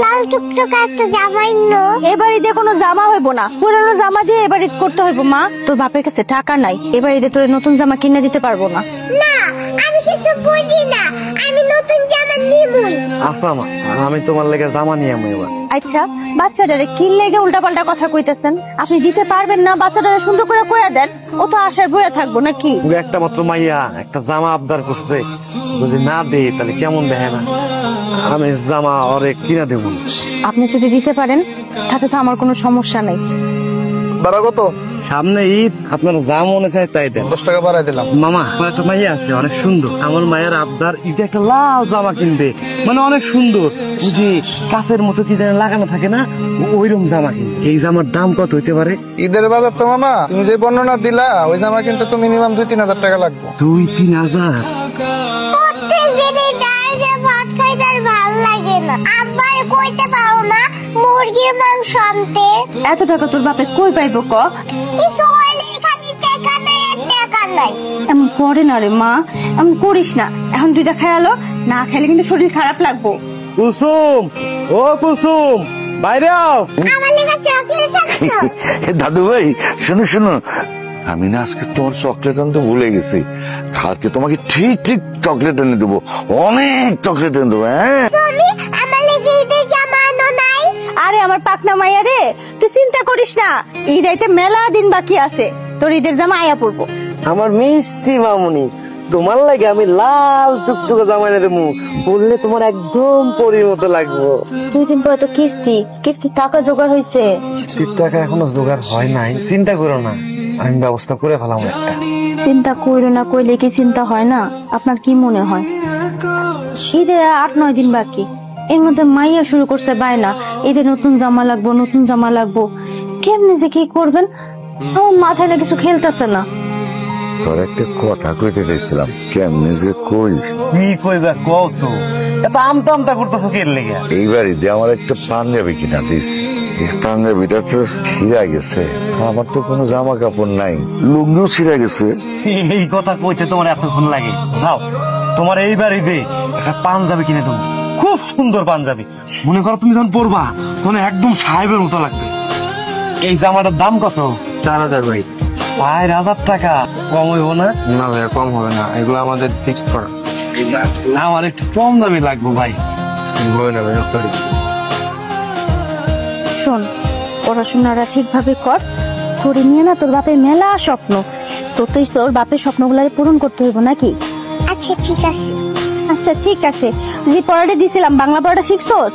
লাল টুকটুকে একটা জামা ইন্ন। এবার ঈদে কোনো জামা হইব না, পুরানো জামা দিয়ে এবার ঈদ করতে হইব। মা, তোর বাপের কাছে টাকা নাই, এবার ঈদে তোর নতুন জামা কিনে দিতে পারবো না। না, আমি কিছু বুঝি না, আমি নতুন জামা নিবই। আচ্ছা মা, আমি তোমার লেগে জামা নিয়ে আমি এবার। আচ্ছা, বাচ্চাটারে কি লেগে উল্টাপাল্টা কথা কইতেছেন? আপনি দিতে পারবেন না? বাচ্চাটারে সুন্দর করে কইয়া দেন, ও তো আশায় বইয়া থাকবো নাকি? একটা মাত্র মাইয়া একটা জামা আবদার করছে, যদি না দেই তাহলে কেমন দেখে না। আমি জামা ওরে কিনা দেবো। আপনি যদি দিতে পারেন তাতে তো আমার কোনো সমস্যা নাই। ভাড়া কত? সামনে ঈদ, আপনার যা মনে চায় তাই দেন। 10 টাকা বাড়াই দিলাম। মামা, আমার একটা মাইয়া আছে অনেক সুন্দর, আমার মায়ের আবদার ঈদে একটা লাল জামা কিনবে, মানে অনেক সুন্দর, ওই যে কাছের মতো কি যেন লাগানো থাকে না, ওইরকম জামা কিনবে। এই জামার দাম কত হইতে পারে? ঈদের বাজার তো মামা, তুমি যে বর্ণনা দিলা ওই জামা কিন্তু তো মিনিমাম 2-3 হাজার টাকা লাগবে। 2-3 হাজার? প্রত্যেকদিনই ডাইরে ভাত খাইতে আর ভাল লাগে না। আব্বার কইতে পারো না মুরগির মাংস আনতে? এত টাকা তোর বাপে কই পাইব ক? কিছু হয়নি, খালি টাকা নাই আর টাকা নাই। এমন করে না রে মা, এমন করিস না। এখন দুইটা খেয়ালো, না খেলে কিন্তু শরীর খারাপ লাগবো। কুলসুম, ও কুলসুম, বাইরে আও। আমার লেগে চকলেট আনছো? দাদু ভাই শোনো শোনো, আমি না আজকে তোমার চকলেট আনতে ভুলে গেছি। কালকে তোমাকে ঠিক ঠিক চকলেট এনে দেবো, অনেক চকলেট এনে দেবো। হ্যাঁ, তুমি আমার লেগে ঈদের জামা আনো নাই? আরে আমার পাকনা মাইয়া রে, তুই চিন্তা করিস না, ঈদ আইতে মেলা দিন বাকি আছে, তোর ঈদের জামা আয়া পড়বো। আমার মিষ্টি মামুনি, তোমার লাগে আমি লাল টুকটুকে জামা এনে দেবো, বললে তোমার একদম পরির মতো লাগবো। 2 দিন পরে তো কিস্তি টাকা জোগাড় হয়েছে। কিস্তির টাকা এখনো জোগাড় হয় নাই, চিন্তা করো না, আমি ব্যবস্থা করে ফেলাম একটা। চিন্তা কইরো না, কইলে কি চিন্তা হয় না? আপনার কি মনে হয় ঈদের 8-9 দিন বাকি, এর মধ্যে মাইয়া শুরু করছে বায়না, ঈদের নতুন জামা লাগবো, নতুন জামা লাগবো। কেমনে যে কি করবেন আমার মাথায় না কিছু খেলতেছে না। তোর একটা কথা কইতে চাইছিলাম, কেমনে যে কই। কি কইবা কও তো, এত আমতা আমতা করতেছো কে লেগে? এই বাড়িতে আমার একটা পাঞ্জাবি কিনা দিস, এই পাঞ্জাবিটা তো ছিঁড়া গেছে, আমার তো কোনো জামা কাপড় নাই, লুঙ্গিও ছিঁড়া গেছে। এই কথা কইতে তোমার এতক্ষণ লাগে? যাও, তোমার এই বাড়িতে একটা পাঞ্জাবি কিনে দেবো, খুব সুন্দর পাঞ্জাবি। মনে করো তুমি যখন পরবা তখন একদম সাহেবের মতো লাগবে। এই জামাটার দাম কত? 4000 ভাই। 4000 টাকা? কম হইব না? না ভাইয়া, কম হবে না, এগুলো আমাদের ফিক্সড করা। না, আমার একটু কম দামি লাগবে ভাই। হবে না ভাইয়া, সরি। শোন, পড়াশোনাটা ঠিকভাবে কর, করে নিয়ে না তোর বাপের মেলা স্বপ্ন, তোর বাপের স্বপ্নগুলো পূরণ করতে হইব নাকি? আচ্ছা ঠিক আছে। আচ্ছা ঠিক আছে। যে পড়াটা দিছিলাম বাংলা পড়াটা শিখছোস?